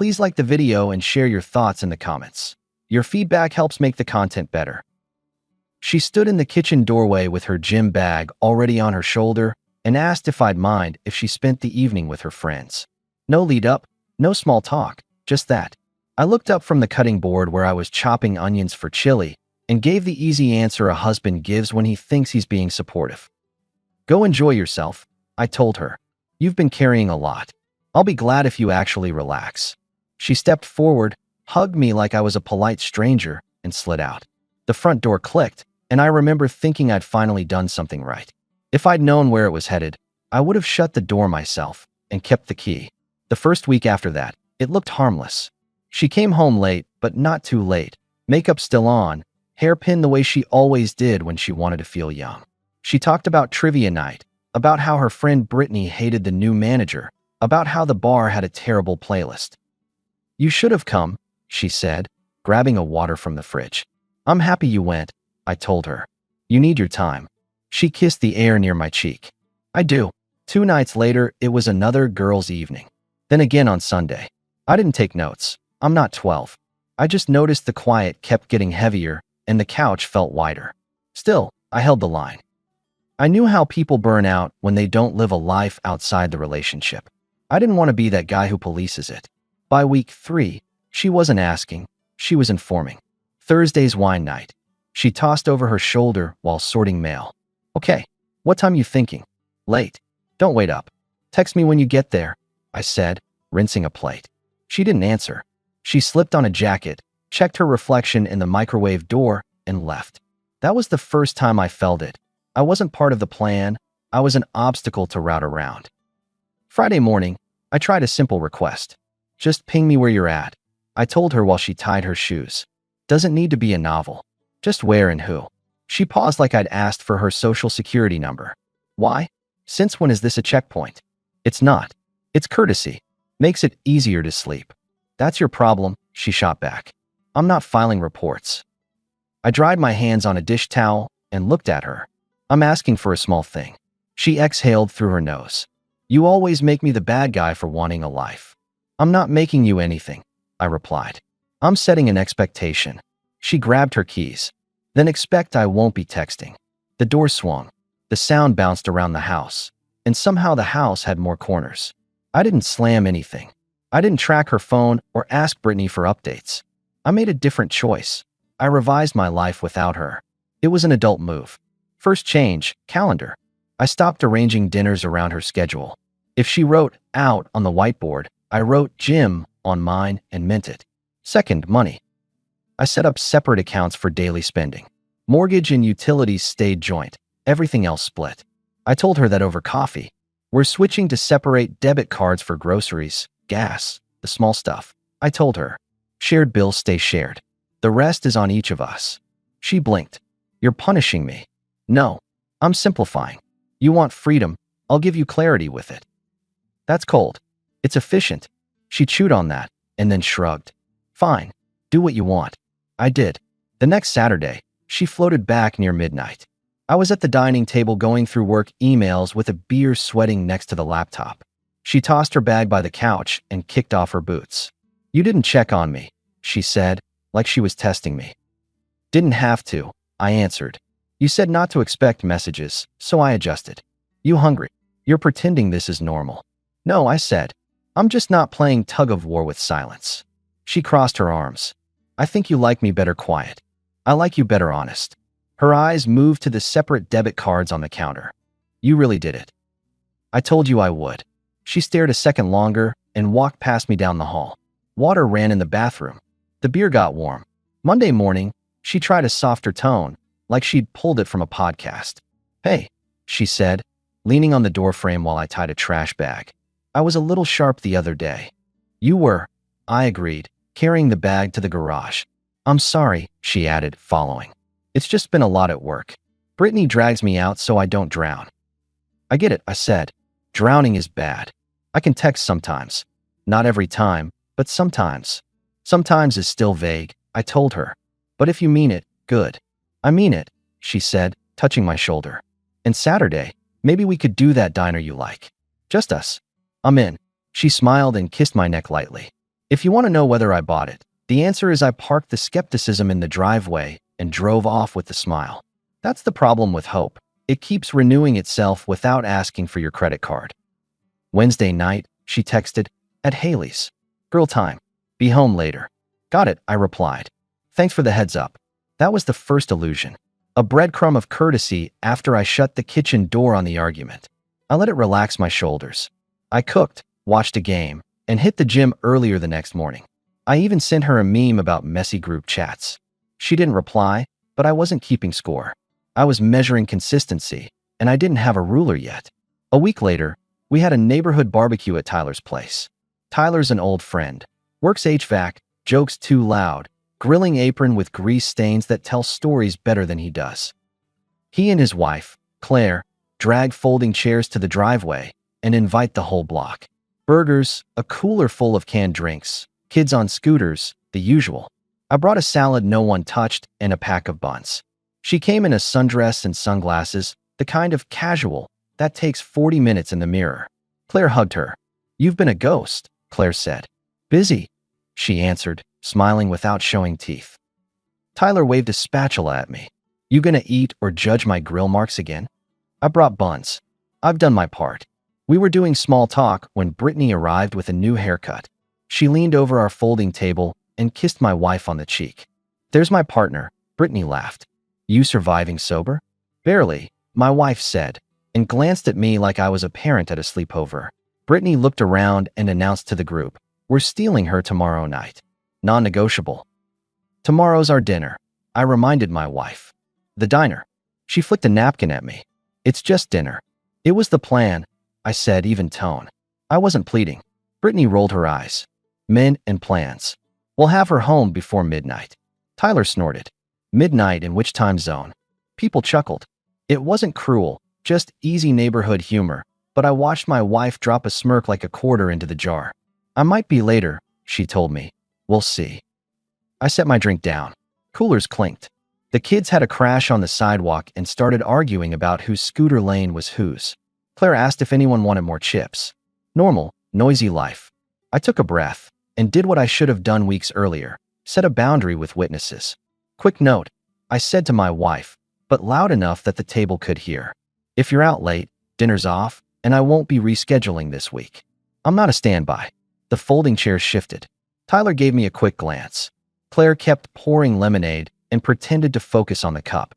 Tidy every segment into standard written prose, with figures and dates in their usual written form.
Please like the video and share your thoughts in the comments. Your feedback helps make the content better. She stood in the kitchen doorway with her gym bag already on her shoulder and asked if I'd mind if she spent the evening with her friends. No lead up, no small talk, just that. I looked up from the cutting board where I was chopping onions for chili and gave the easy answer a husband gives when he thinks he's being supportive. Go enjoy yourself, I told her. You've been carrying a lot. I'll be glad if you actually relax. She stepped forward, hugged me like I was a polite stranger, and slid out. The front door clicked, and I remember thinking I'd finally done something right. If I'd known where it was headed, I would have shut the door myself and kept the key. The first week after that, it looked harmless. She came home late, but not too late. Makeup still on, hair pinned the way she always did when she wanted to feel young. She talked about trivia night, about how her friend Brittany hated the new manager, about how the bar had a terrible playlist. You should have come, she said, grabbing a water from the fridge. I'm happy you went, I told her. You need your time. She kissed the air near my cheek. I do. 2 nights later, it was another girls' evening. Then again on Sunday. I didn't take notes. I'm not 12. I just noticed the quiet kept getting heavier and the couch felt wider. Still, I held the line. I knew how people burn out when they don't live a life outside the relationship. I didn't want to be that guy who polices it. By week 3, she wasn't asking, she was informing. Thursday's wine night. She tossed over her shoulder while sorting mail. Okay, what time you thinking? Late. Don't wait up. Text me when you get there, I said, rinsing a plate. She didn't answer. She slipped on a jacket, checked her reflection in the microwave door, and left. That was the first time I felt it. I wasn't part of the plan. I was an obstacle to route around. Friday morning, I tried a simple request. Just ping me where you're at, I told her while she tied her shoes. Doesn't need to be a novel. Just where and who. She paused like I'd asked for her social security number. Why? Since when is this a checkpoint? It's not. It's courtesy. Makes it easier to sleep. That's your problem, she shot back. I'm not filing reports. I dried my hands on a dish towel and looked at her. I'm asking for a small thing. She exhaled through her nose. You always make me the bad guy for wanting a life. I'm not making you anything, I replied. I'm setting an expectation. She grabbed her keys. Then expect I won't be texting. The door swung. The sound bounced around the house. And somehow the house had more corners. I didn't slam anything. I didn't track her phone or ask Brittany for updates. I made a different choice. I revised my life without her. It was an adult move. First change, calendar. I stopped arranging dinners around her schedule. If she wrote out on the whiteboard, I wrote gym on mine and meant it. Second, money. I set up separate accounts for daily spending. Mortgage and utilities stayed joint. Everything else split. I told her that over coffee. We're switching to separate debit cards for groceries, gas, the small stuff. I told her. Shared bills stay shared. The rest is on each of us. She blinked. You're punishing me. No, I'm simplifying. You want freedom, I'll give you clarity with it. That's cold. It's efficient. She chewed on that and then shrugged. Fine, do what you want. I did. The next Saturday, she floated back near midnight. I was at the dining table going through work emails with a beer sweating next to the laptop. She tossed her bag by the couch and kicked off her boots. You didn't check on me, she said, like she was testing me. Didn't have to, I answered. You said not to expect messages, so I adjusted. You hungry? You're pretending this is normal. No, I said. I'm just not playing tug of war with silence. She crossed her arms. I think you like me better quiet. I like you better honest. Her eyes moved to the separate debit cards on the counter. You really did it. I told you I would. She stared a second longer and walked past me down the hall. Water ran in the bathroom. The beer got warm. Monday morning, she tried a softer tone, like she'd pulled it from a podcast. Hey, she said, leaning on the doorframe while I tied a trash bag. I was a little sharp the other day. You were, I agreed, carrying the bag to the garage. I'm sorry, she added, following. It's just been a lot at work. Brittany drags me out so I don't drown. I get it, I said. Drowning is bad. I can text sometimes. Not every time, but sometimes. Sometimes is still vague, I told her. But if you mean it, good. I mean it, she said, touching my shoulder. And Saturday, maybe we could do that diner you like. Just us. I'm in. She smiled and kissed my neck lightly. If you want to know whether I bought it, the answer is I parked the skepticism in the driveway and drove off with a smile. That's the problem with hope. It keeps renewing itself without asking for your credit card. Wednesday night, she texted, "At Haley's. Girl time. Be home later." "Got it," I replied. "Thanks for the heads up." That was the first illusion. A breadcrumb of courtesy after I shut the kitchen door on the argument. I let it relax my shoulders. I cooked, watched a game, and hit the gym earlier the next morning. I even sent her a meme about messy group chats. She didn't reply, but I wasn't keeping score. I was measuring consistency, and I didn't have a ruler yet. A week later, we had a neighborhood barbecue at Tyler's place. Tyler's an old friend. Works HVAC, jokes too loud, grilling apron with grease stains that tell stories better than he does. He and his wife, Claire, drag folding chairs to the driveway and invite the whole block. Burgers, a cooler full of canned drinks, kids on scooters, the usual. I brought a salad no one touched and a pack of buns. She came in a sundress and sunglasses, the kind of casual that takes 40 minutes in the mirror. Claire hugged her. "You've been a ghost," Claire said. "Busy," she answered, smiling without showing teeth. Tyler waved a spatula at me. "You gonna eat or judge my grill marks again?" I brought buns. I've done my part. We were doing small talk when Brittany arrived with a new haircut. She leaned over our folding table and kissed my wife on the cheek. "There's my partner," Brittany laughed. "You surviving sober?" "Barely," my wife said, and glanced at me like I was a parent at a sleepover. Brittany looked around and announced to the group, "We're stealing her tomorrow night. Non-negotiable." "Tomorrow's our dinner," I reminded my wife. "The diner." She flicked a napkin at me. "It's just dinner." "It was the plan," I said, even tone. I wasn't pleading. Brittany rolled her eyes. "Men and plans. We'll have her home before midnight." Tyler snorted. "Midnight in which time zone?" People chuckled. It wasn't cruel, just easy neighborhood humor, but I watched my wife drop a smirk like a quarter into the jar. "I might be later," she told me. "We'll see." I set my drink down. Coolers clinked. The kids had a crash on the sidewalk and started arguing about whose scooter lane was whose. Claire asked if anyone wanted more chips. Normal, noisy life. I took a breath and did what I should have done weeks earlier, set a boundary with witnesses. "Quick note," I said to my wife, but loud enough that the table could hear. "If you're out late, dinner's off, and I won't be rescheduling this week." I'm not a standby. The folding chairs shifted. Tyler gave me a quick glance. Claire kept pouring lemonade and pretended to focus on the cup.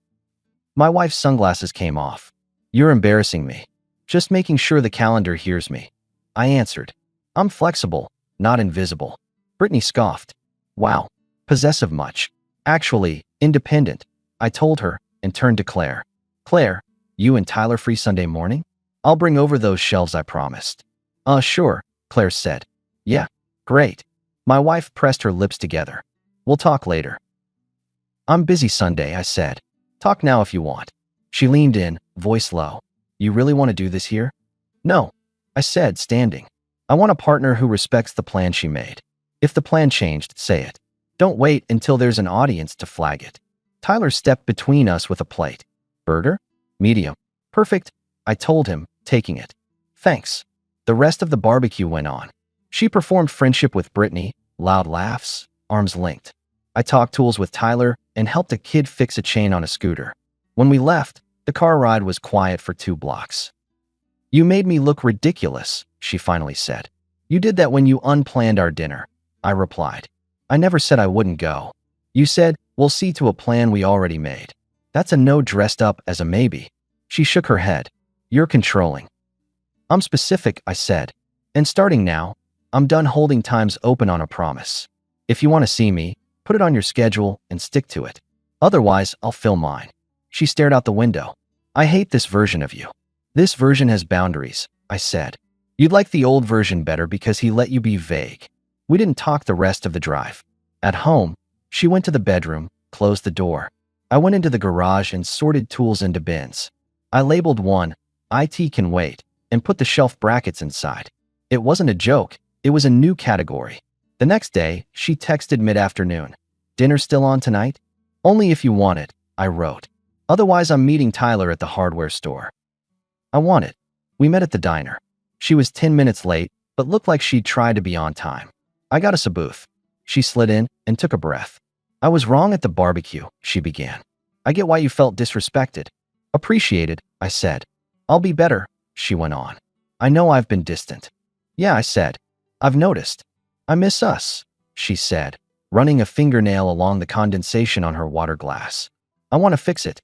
My wife's sunglasses came off. "You're embarrassing me." "Just making sure the calendar hears me," I answered. "I'm flexible, not invisible." Brittany scoffed. "Wow, possessive much." "Actually, independent," I told her and turned to Claire. "Claire, you and Tyler free Sunday morning? I'll bring over those shelves I promised." Sure," Claire said. "Yeah, great." My wife pressed her lips together. "We'll talk later." "I'm busy Sunday," I said. "Talk now if you want." She leaned in, voice low. "You really want to do this here?" "No," I said, standing. "I want a partner who respects the plan she made. If the plan changed, say it. Don't wait until there's an audience to flag it." Tyler stepped between us with a plate. "Burger? Medium." "Perfect," I told him, taking it. "Thanks." The rest of the barbecue went on. She performed friendship with Brittany, loud laughs, arms linked. I talked tools with Tyler and helped a kid fix a chain on a scooter. When we left, the car ride was quiet for 2 blocks. "You made me look ridiculous," she finally said. "You did that when you unplanned our dinner," I replied. "I never said I wouldn't go. You said, we'll see to a plan we already made. That's a no dressed up as a maybe." She shook her head. "You're controlling." "I'm specific," I said. "And starting now, I'm done holding times open on a promise. If you want to see me, put it on your schedule and stick to it. Otherwise, I'll fill mine." She stared out the window. "I hate this version of you." "This version has boundaries," I said. "You'd like the old version better because he let you be vague." We didn't talk the rest of the drive. At home, she went to the bedroom, closed the door. I went into the garage and sorted tools into bins. I labeled one, "IT can wait," and put the shelf brackets inside. It wasn't a joke. It was a new category. The next day, she texted mid-afternoon. "Dinner still on tonight?" "Only if you want it," I wrote. "Otherwise, I'm meeting Tyler at the hardware store." I want it. We met at the diner. She was 10 minutes late, but looked like she'd tried to be on time. I got us a booth. She slid in and took a breath. I was wrong at the barbecue, she began. I get why you felt disrespected. Appreciated, I said. I'll be better, she went on. I know I've been distant. Yeah, I said. I've noticed. I miss us, she said, running a fingernail along the condensation on her water glass. I want to fix it.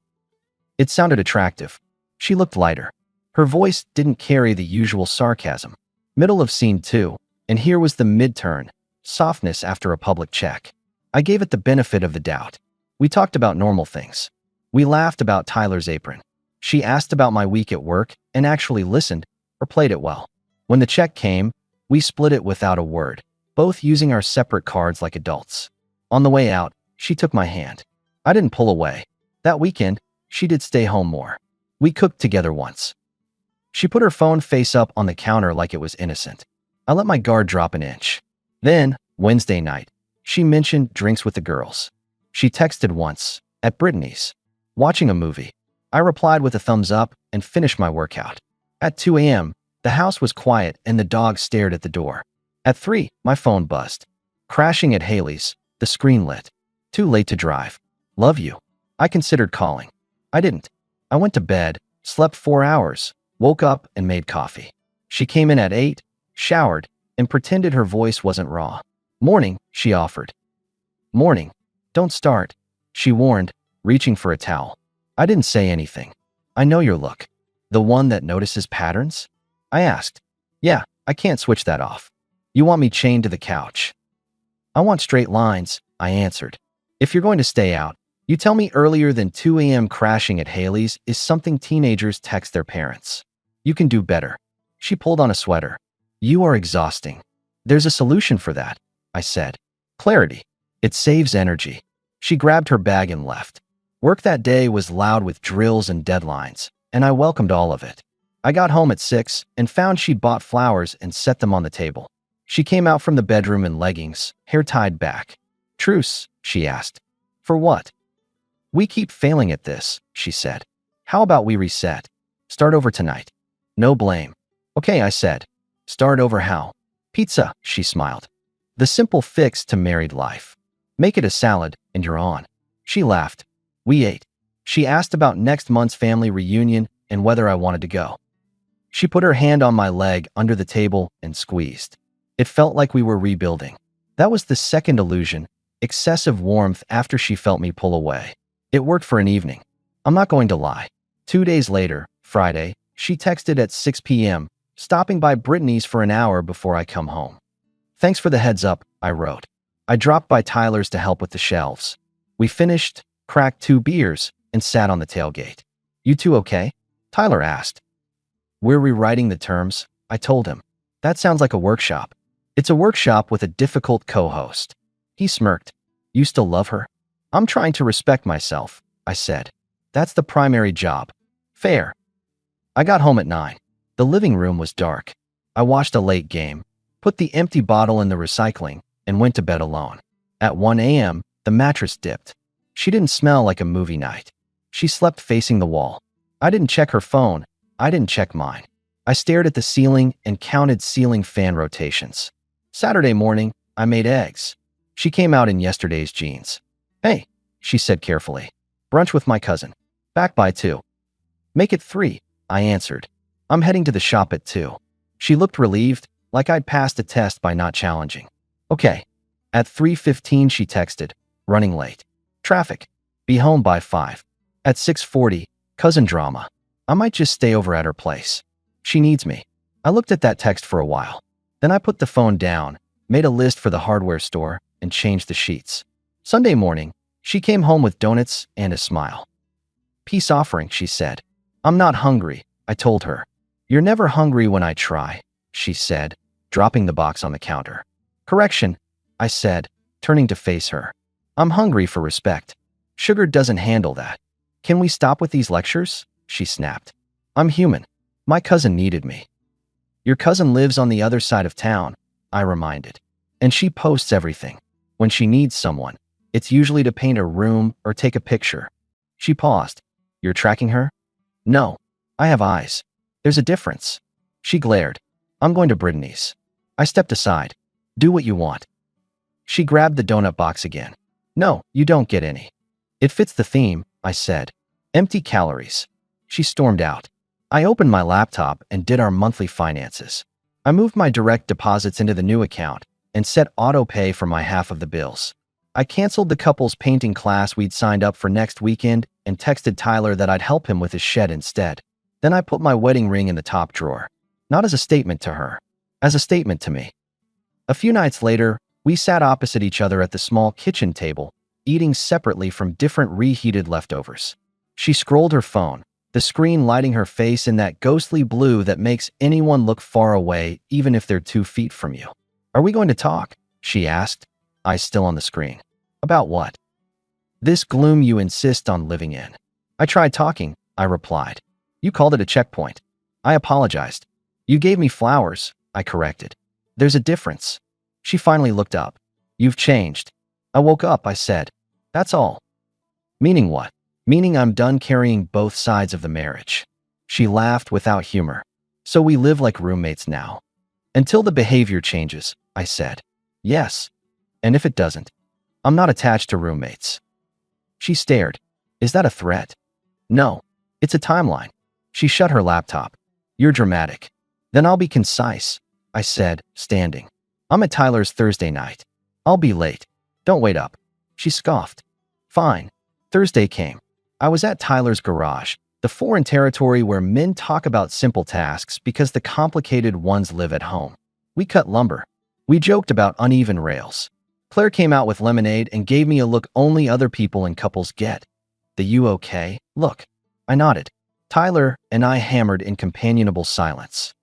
It sounded attractive. She looked lighter. Her voice didn't carry the usual sarcasm. Middle of scene 2, and here was the mid-turn, softness after a public check. I gave it the benefit of the doubt. We talked about normal things. We laughed about Tyler's apron. She asked about my week at work and actually listened or played it well. When the check came, we split it without a word, both using our separate cards like adults. On the way out, she took my hand. I didn't pull away. That weekend, she did stay home more. We cooked together once. She put her phone face up on the counter like it was innocent. I let my guard drop an inch. Then, Wednesday night, she mentioned drinks with the girls. She texted once, at Brittany's, watching a movie. I replied with a thumbs up and finished my workout. At 2 a.m., the house was quiet and the dog stared at the door. At 3, my phone buzzed. Crashing at Haley's, the screen lit. Too late to drive. Love you. I considered calling. I didn't. I went to bed, slept 4 hours, woke up and made coffee. She came in at 8, showered, and pretended her voice wasn't raw. Morning, she offered. Morning. Don't start, she warned, reaching for a towel. I didn't say anything. I know your look. The one that notices patterns? I asked. Yeah, I can't switch that off. You want me chained to the couch? I want straight lines, I answered. If you're going to stay out, you tell me earlier than 2 a.m. crashing at Haley's is something teenagers text their parents. You can do better. She pulled on a sweater. You are exhausting. There's a solution for that, I said. Clarity. It saves energy. She grabbed her bag and left. Work that day was loud with drills and deadlines, and I welcomed all of it. I got home at 6 and found she'd bought flowers and set them on the table. She came out from the bedroom in leggings, hair tied back. Truce, she asked. For what? We keep failing at this, she said. How about we reset? Start over tonight. No blame. Okay, I said. Start over how? Pizza, she smiled. The simple fix to married life. Make it a salad, and you're on. She laughed. We ate. She asked about next month's family reunion and whether I wanted to go. She put her hand on my leg under the table and squeezed. It felt like we were rebuilding. That was the second illusion, excessive warmth after she felt me pull away. It worked for an evening. I'm not going to lie. 2 days later, Friday, she texted at 6 p.m., stopping by Brittany's for an hour before I come home. Thanks for the heads up, I wrote. I dropped by Tyler's to help with the shelves. We finished, cracked 2 beers, and sat on the tailgate. You two okay? Tyler asked. We're rewriting the terms, I told him. That sounds like a workshop. It's a workshop with a difficult co-host. He smirked. You still love her? I'm trying to respect myself, I said. That's the primary job. Fair. I got home at 9. The living room was dark. I watched a late game, put the empty bottle in the recycling, and went to bed alone. At 1 a.m., the mattress dipped. She didn't smell like a movie night. She slept facing the wall. I didn't check her phone. I didn't check mine. I stared at the ceiling and counted ceiling fan rotations. Saturday morning, I made eggs. She came out in yesterday's jeans. Hey, she said carefully. Brunch with my cousin. Back by 2. Make it 3, I answered. I'm heading to the shop at 2. She looked relieved, like I'd passed a test by not challenging. Okay. At 3:15 she texted, running late. Traffic. Be home by 5. At 6:40, cousin drama. I might just stay over at her place. She needs me. I looked at that text for a while. Then I put the phone down, made a list for the hardware store, and changed the sheets. Sunday morning, she came home with donuts and a smile. Peace offering, she said. I'm not hungry, I told her. You're never hungry when I try, she said, dropping the box on the counter. Correction, I said, turning to face her. I'm hungry for respect. Sugar doesn't handle that. Can we stop with these lectures? She snapped. I'm human. My cousin needed me. Your cousin lives on the other side of town, I reminded. And she posts everything. When she needs someone, it's usually to paint a room or take a picture. She paused. You're tracking her? No. I have eyes. There's a difference. She glared. I'm going to Brittany's. I stepped aside. Do what you want. She grabbed the donut box again. No, you don't get any. It fits the theme, I said. Empty calories. She stormed out. I opened my laptop and did our monthly finances. I moved my direct deposits into the new account and set auto pay for my half of the bills. I canceled the couple's painting class we'd signed up for next weekend and texted Tyler that I'd help him with his shed instead. Then I put my wedding ring in the top drawer. Not as a statement to her, as a statement to me. A few nights later, we sat opposite each other at the small kitchen table, eating separately from different reheated leftovers. She scrolled her phone, the screen lighting her face in that ghostly blue that makes anyone look far away even if they're 2 feet from you. Are we going to talk? She asked, eyes still on the screen. About what? This gloom you insist on living in. I tried talking, I replied. You called it a checkpoint. I apologized. You gave me flowers, I corrected. There's a difference. She finally looked up. You've changed. I woke up, I said. That's all. Meaning what? Meaning I'm done carrying both sides of the marriage. She laughed without humor. So we live like roommates now. Until the behavior changes, I said. Yes. And if it doesn't? I'm not attached to roommates. She stared. Is that a threat? No. It's a timeline. She shut her laptop. You're dramatic. Then I'll be concise, I said, standing. I'm at Tyler's Thursday night. I'll be late. Don't wait up. She scoffed. Fine. Thursday came. I was at Tyler's garage, the foreign territory where men talk about simple tasks because the complicated ones live at home. We cut lumber. We joked about uneven rails. Claire came out with lemonade and gave me a look only other people and couples get. The you okay? Look. I nodded. Tyler and I hammered in companionable silence.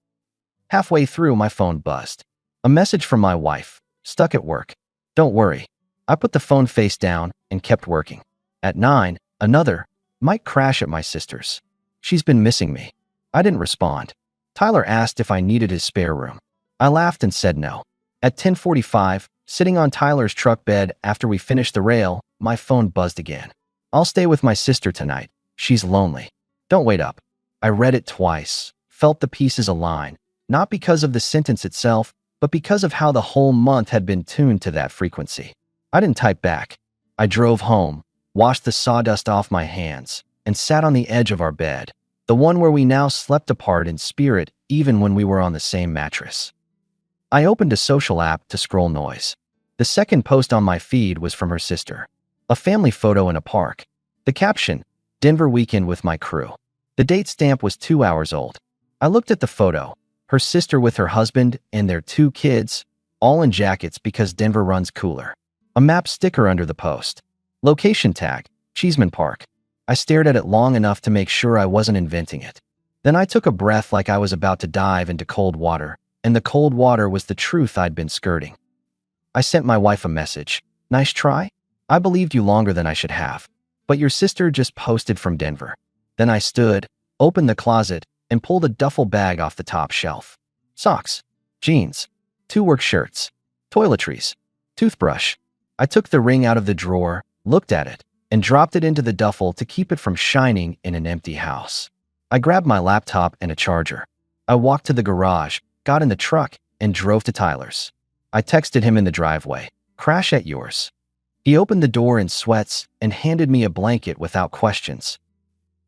Halfway through, my phone buzzed. A message from my wife, stuck at work. Don't worry. I put the phone face down and kept working. At 9, another, might crash at my sister's. She's been missing me. I didn't respond. Tyler asked if I needed his spare room. I laughed and said no. At 10:45, sitting on Tyler's truck bed after we finished the rail, my phone buzzed again. I'll stay with my sister tonight. She's lonely. Don't wait up. I read it twice, felt the pieces align, not because of the sentence itself, but because of how the whole month had been tuned to that frequency. I didn't type back. I drove home, washed the sawdust off my hands, and sat on the edge of our bed, the one where we now slept apart in spirit even when we were on the same mattress. I opened a social app to scroll noise. The second post on my feed was from her sister. A family photo in a park. The caption, Denver weekend with my crew. The date stamp was 2 hours old. I looked at the photo, her sister with her husband and their 2 kids, all in jackets because Denver runs cooler. A map sticker under the post. Location tag, Cheeseman Park. I stared at it long enough to make sure I wasn't inventing it. Then I took a breath like I was about to dive into cold water, and the cold water was the truth I'd been skirting. I sent my wife a message. Nice try? I believed you longer than I should have. But your sister just posted from Denver. Then I stood, opened the closet, and pulled a duffel bag off the top shelf. Socks, jeans, 2 work shirts, toiletries, toothbrush. I took the ring out of the drawer, looked at it, and dropped it into the duffel to keep it from shining in an empty house. I grabbed my laptop and a charger. I walked to the garage, got in the truck, and drove to Tyler's. I texted him in the driveway, crash at yours. He opened the door in sweats and handed me a blanket without questions.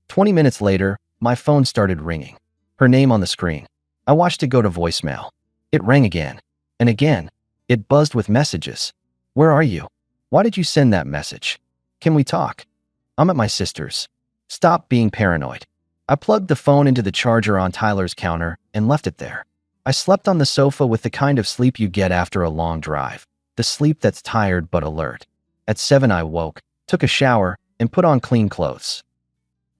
20 minutes later, my phone started ringing. Her name on the screen. I watched it go to voicemail. It rang again. And again. It buzzed with messages. Where are you? Why did you send that message? Can we talk? I'm at my sister's. Stop being paranoid. I plugged the phone into the charger on Tyler's counter and left it there. I slept on the sofa with the kind of sleep you get after a long drive. The sleep that's tired but alert. At 7 I woke, took a shower, and put on clean clothes.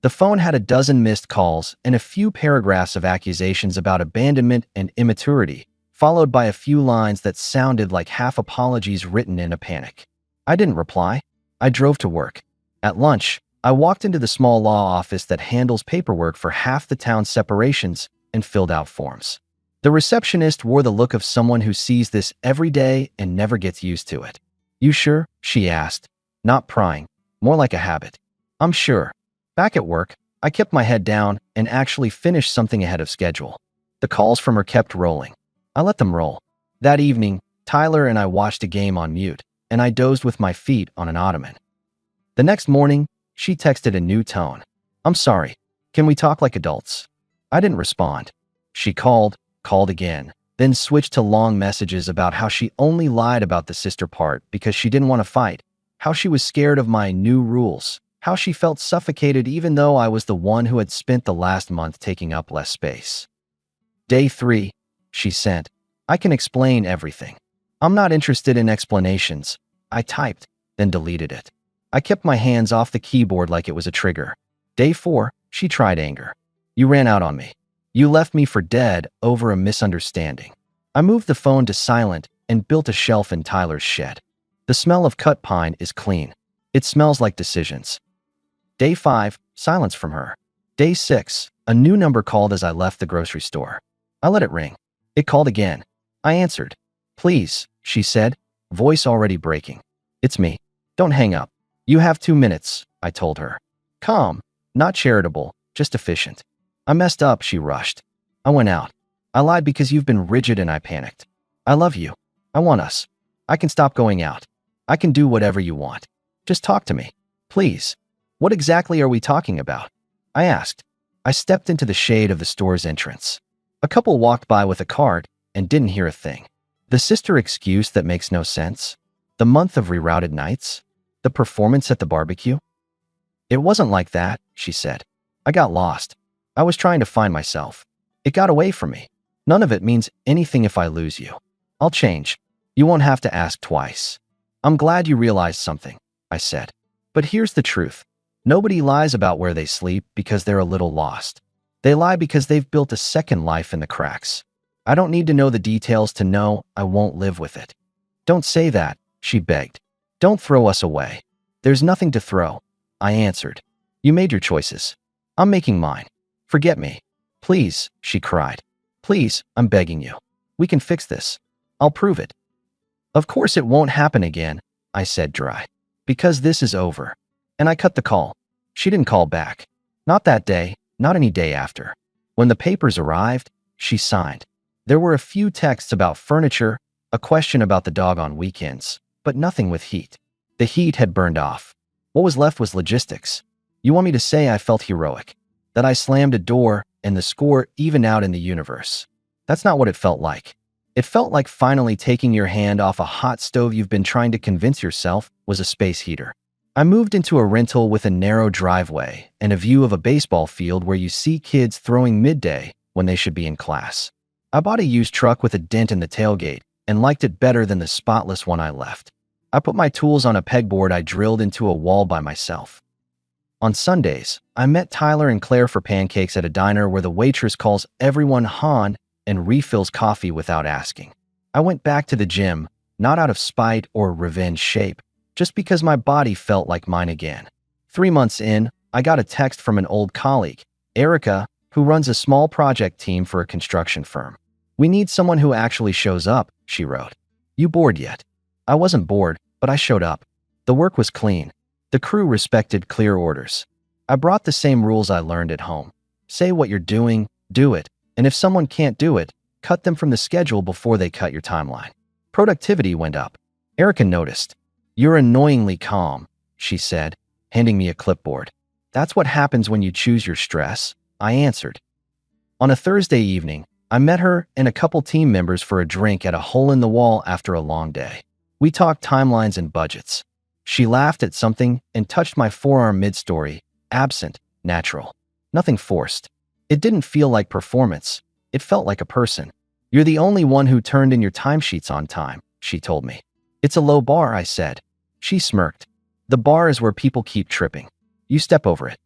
The phone had a dozen missed calls and a few paragraphs of accusations about abandonment and immaturity, followed by a few lines that sounded like half apologies written in a panic. I didn't reply. I drove to work. At lunch, I walked into the small law office that handles paperwork for half the town's separations and filled out forms. The receptionist wore the look of someone who sees this every day and never gets used to it. You sure? She asked, not prying, more like a habit. I'm sure. Back at work, I kept my head down and actually finished something ahead of schedule. The calls from her kept rolling. I let them roll. That evening, Tyler and I watched a game on mute, and I dozed with my feet on an ottoman. The next morning, she texted a new tone. "I'm sorry. Can we talk like adults?" I didn't respond. She called again, then switched to long messages about how she only lied about the sister part because she didn't want to fight, how she was scared of my new rules, how she felt suffocated even though I was the one who had spent the last month taking up less space. Day 3, she sent. "I can explain everything." "I'm not interested in explanations," I typed, then deleted it. I kept my hands off the keyboard like it was a trigger. Day 4, she tried anger. "You ran out on me. You left me for dead over a misunderstanding." I moved the phone to silent and built a shelf in Tyler's shed. The smell of cut pine is clean. It smells like decisions. Day 5, silence from her. Day 6, a new number called as I left the grocery store. I let it ring. It called again. I answered. "Please," she said, voice already breaking. "It's me. Don't hang up. You have 2 minutes," I told her. Calm, not charitable, just efficient. "I messed up," she rushed. "I went out. I lied because you've been rigid and I panicked. I love you. I want us. I can stop going out. I can do whatever you want. Just talk to me. Please." "What exactly are we talking about?" I asked. I stepped into the shade of the store's entrance. A couple walked by with a cart and didn't hear a thing. The sister excuse that makes no sense. The month of rerouted nights. The performance at the barbecue. "It wasn't like that," she said. "I got lost. I was trying to find myself. It got away from me. None of it means anything if I lose you. I'll change. You won't have to ask twice." "I'm glad you realized something," I said. "But here's the truth. Nobody lies about where they sleep because they're a little lost. They lie because they've built a second life in the cracks. I don't need to know the details to know I won't live with it." "Don't say that," she begged. "Don't throw us away." "There's nothing to throw," I answered. "You made your choices. I'm making mine. Forget me." "Please," she cried. "Please, I'm begging you. We can fix this. I'll prove it." "Of course it won't happen again," I said dry. "Because this is over." And I cut the call. She didn't call back. Not that day, not any day after. When the papers arrived, she signed. There were a few texts about furniture, a question about the dog on weekends, but nothing with heat. The heat had burned off. What was left was logistics. You want me to say I felt heroic? That I slammed a door and the score evened out in the universe? That's not what it felt like. It felt like finally taking your hand off a hot stove you've been trying to convince yourself was a space heater. I moved into a rental with a narrow driveway and a view of a baseball field where you see kids throwing midday when they should be in class. I bought a used truck with a dent in the tailgate and liked it better than the spotless one I left. I put my tools on a pegboard I drilled into a wall by myself. On Sundays, I met Tyler and Claire for pancakes at a diner where the waitress calls everyone Han and refills coffee without asking. I went back to the gym, not out of spite or revenge shape, just because my body felt like mine again. 3 months in, I got a text from an old colleague, Erica, who runs a small project team for a construction firm. "We need someone who actually shows up," she wrote. "You bored yet?" I wasn't bored, but I showed up. The work was clean. The crew respected clear orders. I brought the same rules I learned at home. Say what you're doing, do it, and if someone can't do it, cut them from the schedule before they cut your timeline. Productivity went up. Erica noticed. "You're annoyingly calm," she said, handing me a clipboard. "That's what happens when you choose your stress," I answered. On a Thursday evening, I met her and a couple team members for a drink at a hole-in-the-wall after a long day. We talked timelines and budgets. She laughed at something and touched my forearm mid-story, absent, natural. Nothing forced. It didn't feel like performance. It felt like a person. "You're the only one who turned in your timesheets on time," she told me. "It's a low bar," I said. She smirked. "The bar is where people keep tripping. You step over it."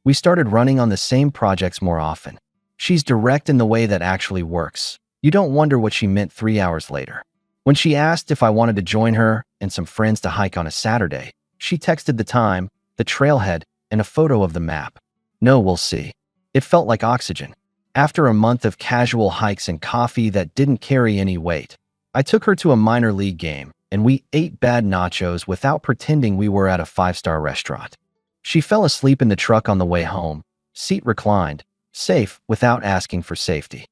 We started running on the same projects more often. She's direct in the way that actually works. You don't wonder what she meant 3 hours later. When she asked if I wanted to join her and some friends to hike on a Saturday, she texted the time, the trailhead, and a photo of the map. "No, we'll see." It felt like oxygen. After a month of casual hikes and coffee that didn't carry any weight, I took her to a minor league game, and we ate bad nachos without pretending we were at a 5-star restaurant. She fell asleep in the truck on the way home, seat reclined, safe without asking for safety.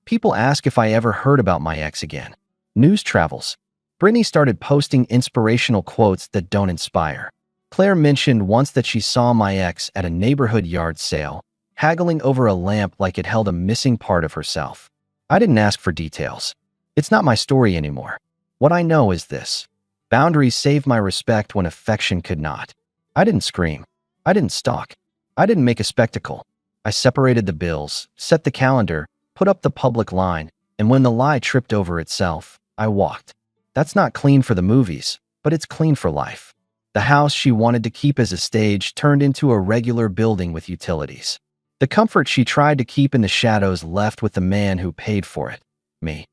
People ask if I ever heard about my ex again. News travels. Brittany started posting inspirational quotes that don't inspire. Claire mentioned once that she saw my ex at a neighborhood yard sale, haggling over a lamp like it held a missing part of herself. I didn't ask for details. It's not my story anymore. What I know is this. Boundaries saved my respect when affection could not. I didn't scream. I didn't stalk. I didn't make a spectacle. I separated the bills, set the calendar, put up the public line, and when the lie tripped over itself, I walked. That's not clean for the movies, but it's clean for life. The house she wanted to keep as a stage turned into a regular building with utilities. The comfort she tried to keep in the shadows left with the man who paid for it, me.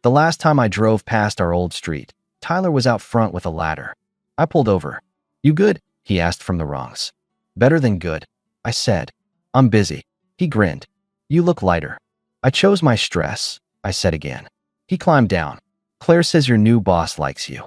The last time I drove past our old street, Tyler was out front with a ladder. I pulled over. "You good?" he asked from the rungs. "Better than good," I said. "I'm busy." He grinned. "You look lighter." "I chose my stress," I said again. He climbed down. "Claire says your new boss likes you."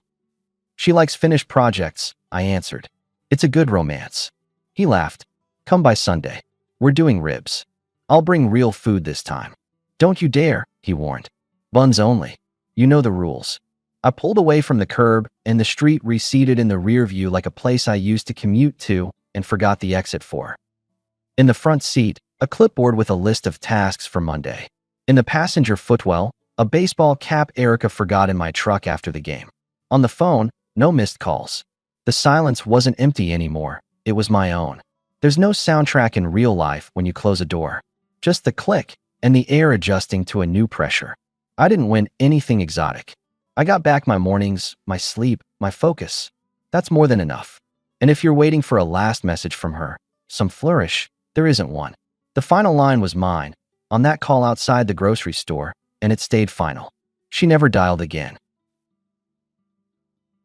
"She likes finished projects," I answered. "It's a good romance." He laughed. "Come by Sunday. We're doing ribs. I'll bring real food this time." "Don't you dare," he warned. "Buns only. You know the rules." I pulled away from the curb, and the street receded in the rear view like a place I used to commute to and forgot the exit for. In the front seat, a clipboard with a list of tasks for Monday. In the passenger footwell, a baseball cap Erica forgot in my truck after the game. On the phone, no missed calls. The silence wasn't empty anymore. It was my own. There's no soundtrack in real life when you close a door. Just the click and the air adjusting to a new pressure. I didn't win anything exotic. I got back my mornings, my sleep, my focus. That's more than enough. And if you're waiting for a last message from her, some flourish, there isn't one. The final line was mine, on that call outside the grocery store, and it stayed final. She never dialed again.